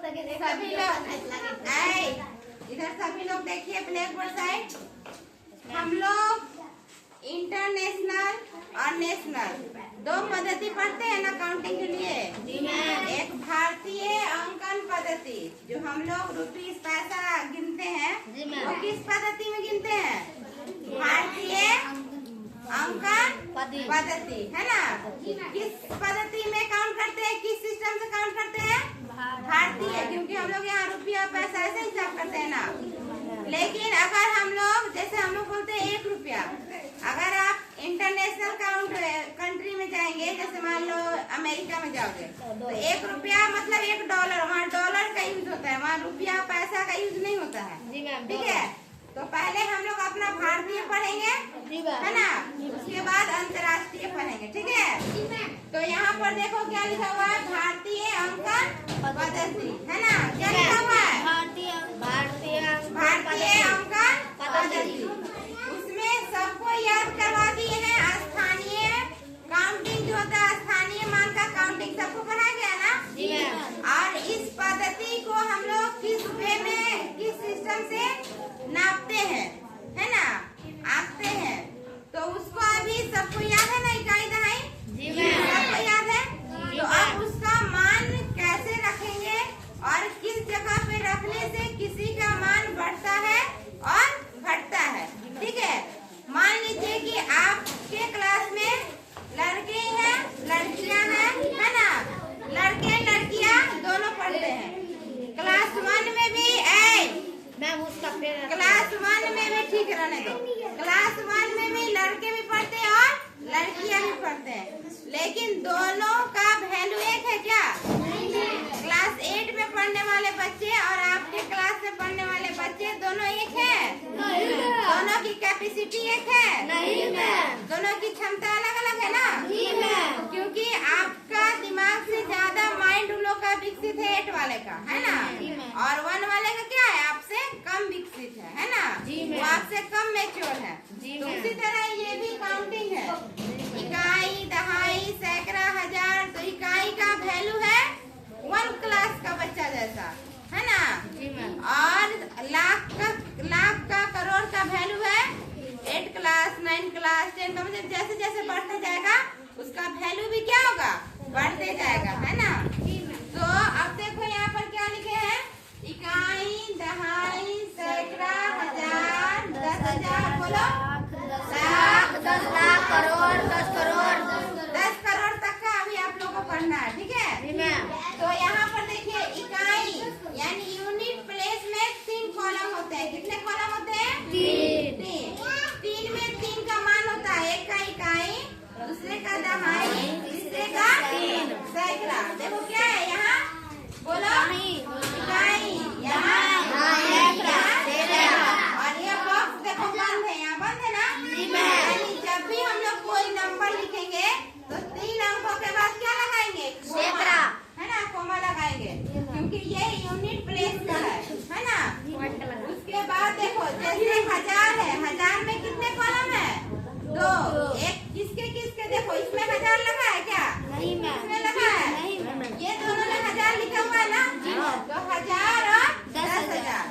सभी लोग इधर सभी लोग देखिए ब्लैक बोर्ड साइड। हम लोग इंटरनेशनल और नेशनल दो पद्धति पढ़ते हैं ना काउंटिंग के लिए। एक भारतीय अंकन पद्धति जो हम लोग रुपीस पैसा गिनते हैं, वो किस पद्धति में गिनते हैं? भारतीय अंकन पद्धति, है ना। किस पद्धति में काउंट करते हैं, किस सिस्टम से काउंट करते हैं? भारतीय, क्योंकि हम लोग यहाँ रुपया पैसा ऐसे हिसाब करते हैं ना। लेकिन अगर हम लोग जैसे हम लोग बोलते हैं 1 रुपया, अगर आप इंटरनेशनल कंट्री में जाएंगे, जैसे मान लो अमेरिका में जाओगे तो 1 रुपया मतलब $1, वहाँ डॉलर का यूज होता है, वहाँ रुपया पैसा का यूज नहीं होता है। ठीक है, तो पहले हम लोग अपना भारतीय पढ़ेंगे, है ना, उसके बाद अंतर्राष्ट्रीय पढ़ेंगे। ठीक है, तो यहाँ पर देखो क्या लिखा हुआ है, भारतीय अंकन पद्धति, है ना। क्या लिखा हुआ है? भारतीय अंकन पद्धति। उसमें सबको याद करवा दिए हैं स्थानीय काउंटिंग जो होता है, स्थानीय मान का काउंटिंग सबको पढ़ा गया ना। और इस पद्धति को हम लोग किस वे में, किस सिस्टम से नापते हैं, है ना, आंकते हैं, तो उसको अभी सबको याद है ना, इकाई दहाई सबको याद है। तो अब उसका मान कैसे रखेंगे और किस जगह पे रखने से किसी का मान बढ़ता है और घटता है। ठीक है, मान लीजिए कि आपके क्लास में लड़के हैं लड़कियां हैं, है ना, लड़के लड़कियां दोनों पढ़ते हैं। क्लास 1 में भी क्लास 1 में भी ठीक रहने दो, क्लास 1 में भी लड़के भी पढ़ते हैं और लड़कियां भी पढ़ते हैं, लेकिन दोनों का वैल्यू एक है क्या? क्लास 8 में पढ़ने वाले बच्चे और आपके क्लास में पढ़ने वाले बच्चे दोनों एक है? दोनों की कैपेसिटी एक है? नहीं मैम। दोनों की क्षमता अलग अलग है ना। क्योंकि आपका दिमाग से ज्यादा माइंड उन लोग का विकसित है 8 वाले का, है ना, और 1 वाले का क्या है, आपसे कम विकसित है ना, वो आपसे कम मैच्योर है। तो उसी तरह ये भी काउंटिंग है, इकाई दहाई सैकड़ा हजार, तो इकाई का वैल्यू है 1 क्लास का बच्चा जैसा, है ना। और लाख का करोड़ का वैल्यू है 8 क्लास 9 क्लास 10 का, मतलब जैसे जैसे बढ़ता जाएगा उसका वैल्यू भी क्या होगा, बढ़ते जाएगा, है ना। तो अब देखो यहाँ पर क्या लिखे हैं, इकाई दहाई सैकड़ा हजार 10,000, बोलो लाख 10 लाख करोड़ 10 करोड़ 10 करोड़ तक का अभी आप लोगों को पढ़ना है। ठीक है, तो यहाँ पर देखिए इकाई यानी यूनिट प्लेस में 3 कॉलम होते हैं। कितने कॉलम होते हैं? 3 में 3 का मान होता है, एक का इकाई, दूसरे का दहाई, तीसरे का सैकड़ा। देखो क्या है यहाँ, बोलो इकाई, यहाँ और ये बॉक्स देखो बंद है, यहाँ बंद है ना। यानी जब भी हम लोग कोई नंबर लिखेंगे तो 3 अंकों के बाद क्या लगाएंगे, सैकड़ा, है ना, कोमा लगाएंगे, क्योंकि ये यूनिट प्लेस का है ना। उसके बाद देखो जैसे 1000 है, 1000 में कितने कॉलम है? 2। एक किसके किसके, देखो इसमें 1000 लगा है क्या? नहीं मैम, इसमें लगा है, ये दोनों में 1000 लिखा हुआ है ना, तो 1000 और 10,000।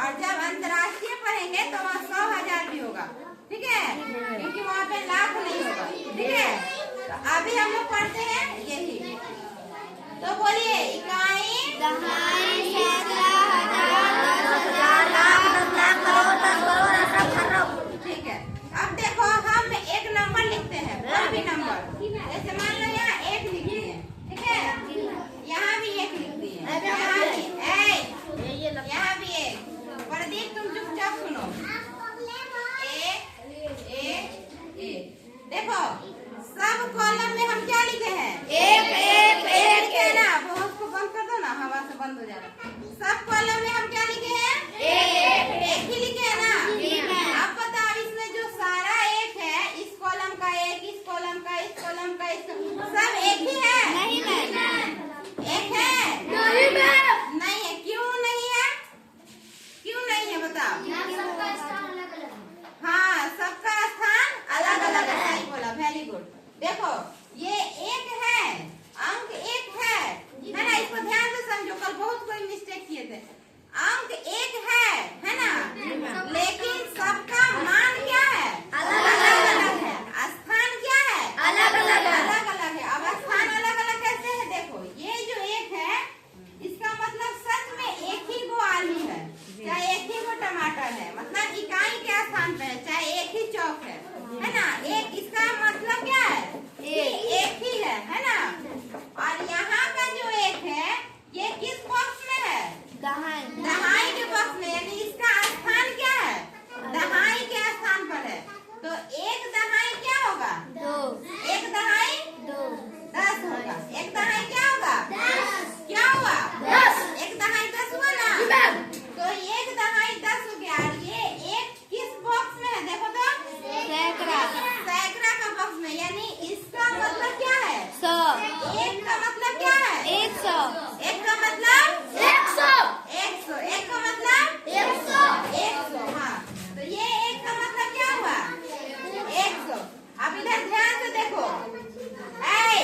और जब अंतर्राष्ट्रीय पढ़ेंगे तो वहाँ 100,000 भी होगा। ठीक है, क्योंकि वहाँ पे लाख नहीं होगा। ठीक है, तो अभी हम लोग पढ़ते हैं यही, तो बोलिए इकाई दहाई सैकड़ा हजार 10,000 लाख 10 लाख करोड़ 10 करोड़। ठीक है, अब देखो हम एक नंबर लिखते हैं, कोई भी नंबर, जैसे मान लो यहाँ 1 लिख दिए, ठीक है, यहाँ भी 1 लिख दिए, यहाँ भी 1। प्रदीप तुम चुपचाप सुनो, 1 देखो सब कॉलम में हम क्या लिखे हैं, 1 1 1 है ना। वो उसको बंद कर दो ना, हवा से बंद हो 100 एक का मतलब 100 100, एक का मतलब 100 100। हाँ, तो ये एक का मतलब क्या हुआ 100। अब इधर ध्यान से देखो, ऐ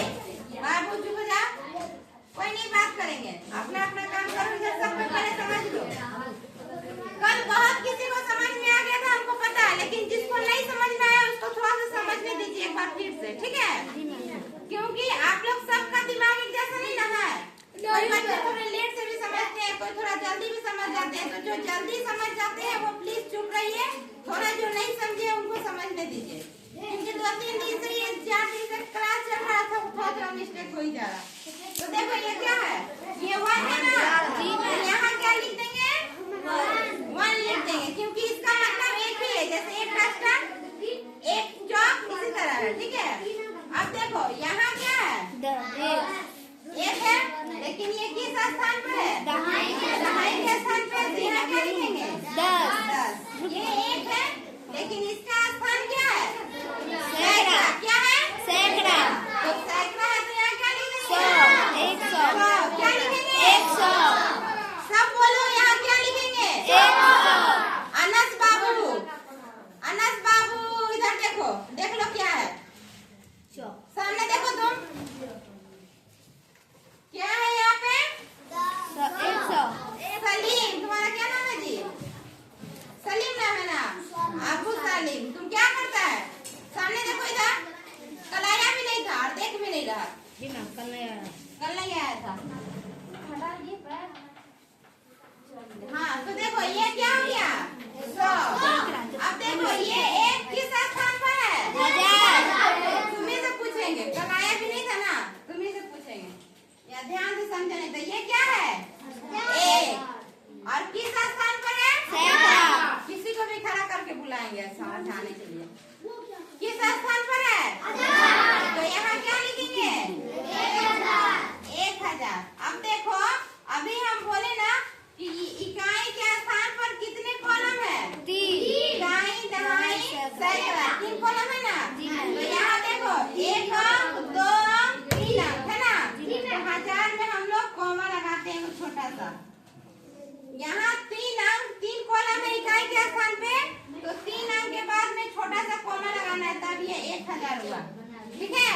बाबू चुप हो जा, कोई नहीं बात करेंगे, अपना अपना काम करो, इधर सब कुछ पहले समझ लो। कल बहुत किसी को समझ में आ गया था, हमको पता है, लेकिन जिसको नहीं समझ में आया उसको थोड़ा सा समझने दीजिए एक बार फिर से, ठीक है? क्योंकि आप लोग सबका दिमाग एक जैसा नहीं ना है, कोई बच्चे थोड़े लेट से भी समझते हैं, कोई थोड़ा जल्दी भी समझ जाते हैं। तो जो जल्दी समझ जाते हैं वो प्लीज चुप रहिए, थोड़ा जो नहीं समझे उनको समझने दीजिए, क्योंकि 2-3 दिन से ये 4 दिन से क्लास चल रहा था, थोड़ा मिस्टेक हो ही जा रहा। तो देखो ये क्या है, ये 1 है ना, तो यहाँ क्या लिख देंगे 1 लिख देंगे, क्योंकि इसका मतलब एक ही है, जैसे एक डस्टर एक चौक इसी तरह है, ठीक है? अब देखो यहाँ क्या है, एक है, लेकिन ये किस स्थान पर है, दहाई के स्थान पर, तो यहाँ क्या लिखेंगे 10। ये एक है, लेकिन इसका स्थान क्या है सैकड़ा, क्या है सैकड़ा, तो सैकड़ा है, तो यहाँ क्या लिखेंगे 100 क्या लिखेंगे 100 सब बोलो, यहाँ क्या लिखेंगे 100। अनस बाबू इधर देखो, देख लो क्या है, सामने देखो तुम, क्या है यहाँ पे 100 सलीम, तुम्हारा क्या नाम है जी, सलीम नाम है ना, अबू सलीम, तुम क्या करता है, सामने देखो इधर, कल आया भी नहीं था और देख भी नहीं रहा, कल नहीं आया था। हाँ, तो देखो ये क्या हो गया 100। अब देखो ये एक किस स्थान पर है 1000, तुम्ही से पूछेंगे, कल आया भी नहीं था ना, तुम्ही से पूछेंगे, या ध्यान से समझने, तो ये क्या है एक, और किस स्थान पर है सैकड़ा, किसी को भी खड़ा करके बुलाएंगे समझाने के लिए, किस स्थान पर है तो यहाँ क्या लिखेंगे 1000। अब देखो, अभी हम बोले ना कि इकाई के स्थान पर कितने कॉलम है, इकाई दहाई सैकड़ा, 3 कॉलम है ना, तो यहाँ देखो 1 अंक 2 अंक 3 अंक है ना, तो 1000 में हम लोग कॉमा लगाते हैं छोटा सा, यहाँ 3 अंक 3 कॉलम है इकाई के स्थान पे, तो 3 अंक के बाद में छोटा सा कॉमा लगाना है, तब ये 1000 हुआ, ठीक है?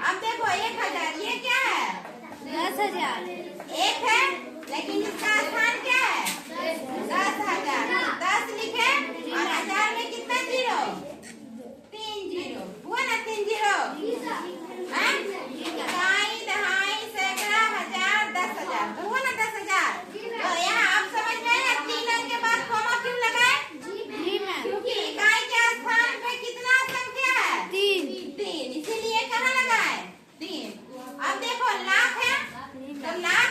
अब देखो 1000 ये क्या है 10,000 एक है, लेकिन इसका स्थान क्या है 10,000, 10 लिखे और 1000 में कितना जीरो 3 जीरो हुआ ना, 3 जीरो हैं? इकाई दहाई सैकड़ा हजार 10,000, तो हुआ ना 10,000। तो यहाँ आप समझ में आया 3 अंक के बाद कॉमा क्यों लगाए, क्योंकि इकाई के स्थान पे कितना संख्या है 3, इसीलिए कहाँ लगाए 3। अब देखो लाख है, तो लाख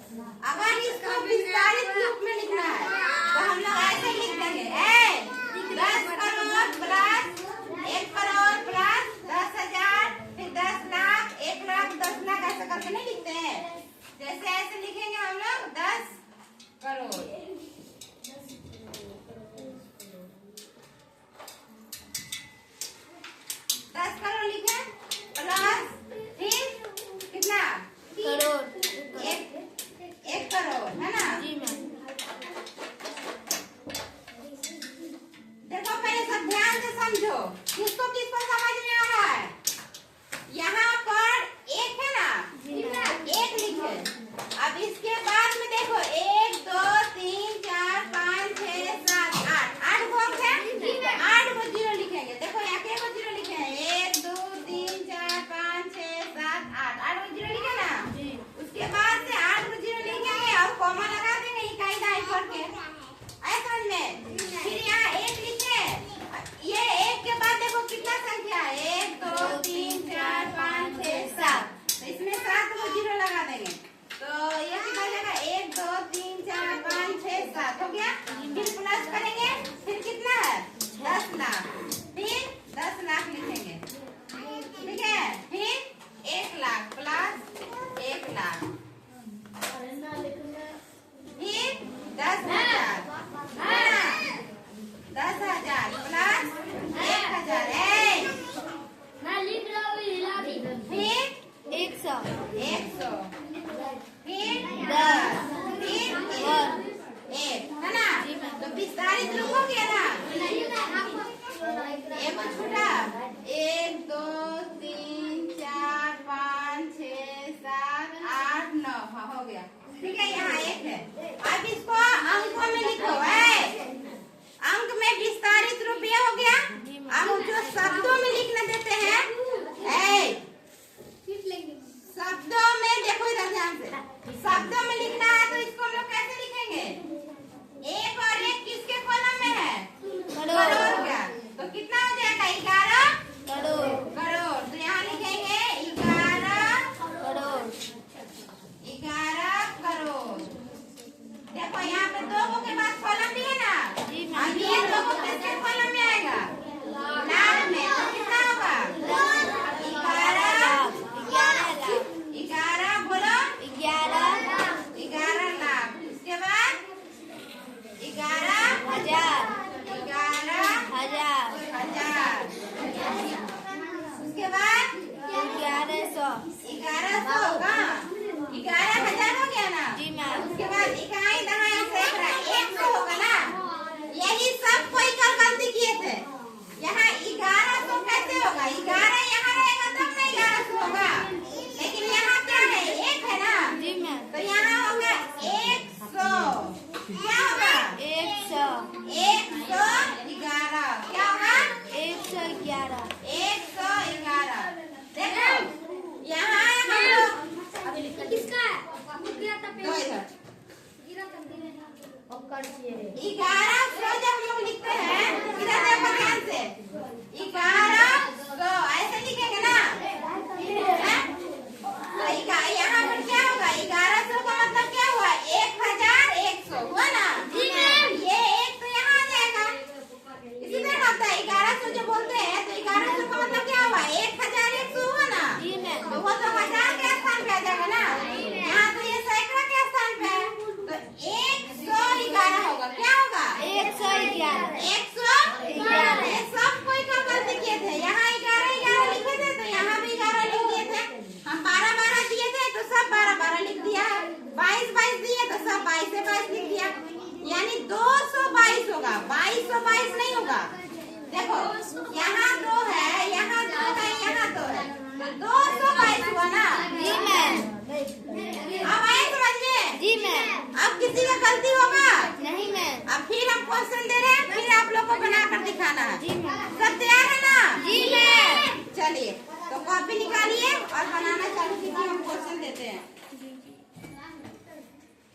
अगर इसको विस्तारित रूप में लिखना है तो हम लोग ऐसे लिख देंगे 10 करोड़ प्लस 1 करोड़ प्लस 10,000 फिर 10 लाख 1 लाख 10 लाख ऐसे करके नहीं लिखते हैं। जैसे ऐसे लिखेंगे हम लोग 10 करोड़ 10 करोड़ लिखे प्लस फिर कितना करोड़। एक करोड़ है ना। जी मैम। देखो पहले सब ध्यान से समझो किसको किसको समझ में आ रहा है। यहाँ पर एक है ना, एक लिखे। अब इसके बाद में देखो 1 2 3 4 5 6 7 8 बॉक्स है, 8 को जीरो लिखेंगे। देखो यहाँ के को जीरो लिखे हैं 1 2 3 4 5 6 7 8 को जीरो लिखे ना। उसके बाद से 8 को जीरो लिखेंगे और कॉमा लगा देंगे इकाई दाई पर के ऐसा में। फिर यहाँ 1 लिखे, ये 1 के बाद देखो कितना संख्या है 1 2 3 4 5 6 7, तो इसमें 7 को जीरो लगा देंगे तो ये कितना जाएगा 1 2 3 4 5 6 7 हो गया। फिर प्लस करेंगे फिर कितना है 10 लाख, फिर 10 लाख लिखेंगे ठीक है। फिर 1 लाख प्लस 1 लाख फिर 10,000 10,000 प्लस 1,000 फिर 100 100 फिर 10 फिर 1 है ना। तो विस्तारित रूप हो गया ना। एक छूटा 1 2 3 4 5 6 7 8 9 हाँ हो गया ठीक है। यहाँ 1 है। अब इसको अंकों में लिखो अंक में विस्तारित रूप ये हो गया। अब जो शब्दों में लिखने देते हैं शब्दों में देखो इधर ध्यान से, शब्दों में लिखना है तो इसको हम लोग कैसे लिखेंगे 1 और 1 किसके कॉलम में है करोड़ का, तो कितना हो जाएगा 11 करोड़। तो यहाँ लिखेंगे 11 करोड़ 11 करोड़। देखो यहाँ पे 2 के बाद कॉलम भी है ना। अब ये 2 किसके कॉलम में आएगा लाख में, तो कितना होगा 11 बोलो 11 लाख। उसके बाद 11,000 उसके बाद 1100 1100 का 11,000 हो गया ना। जी मैम। उसके बाद इकाई दहाई सैकड़ा 100 होगा ना। यही सब कोई कल गलती किए थे। यहाँ 1100 कैसे होगा 11 यहाँ रहेगा तब ना 1100 होगा, लेकिन यहाँ क्या है 1 है ना। जी मैम। तो यहाँ होगा 100 क्या होगा 111 क्या होगा 111 देखो यहाँ हम लोग दो इधर 1100 जब हम लोग लिखते हैं इधर देखो ध्यान से 1100 ऐसे लिखेंगे ना। तो यहाँ पर क्या होगा 1100 का मतलब क्या हुआ 1,100 हुआ ना। ये 1 तो यहाँ आ जाएगा, इसी तरह होता है 1100 जो बोलते हैं तो 1100 का मतलब क्या हुआ 1,100 हुआ ना। तो वो तो 1000 के स्थान पे आ जाएगा ना। यहाँ तो ये सैकड़ा के स्थान पे है तो 111 होगा क्या होगा 111 ये सब कोई का गलती किए थे। यहाँ 11 लिखे थे तो यहाँ भी 11 लिख दिए थे। हम 12 दिए थे तो सब 12 लिख दिया है। 22 दिए तो सब 22 लिख दिया, यानी 222 होगा 2222 नहीं होगा। देखो यहाँ 2 है यहाँ 2 है यहाँ 2 है तो 222 हुआ ना। जी मैम। अब आए समझ में। जी मैम। अब किसी का गलती होगा नहीं मैम। अब फिर हम क्वेश्चन दे रहे हैं, फिर आप लोग को बनाकर दिखाना है। जी मैम। सब तैयार है ना। जी मैम। चलिए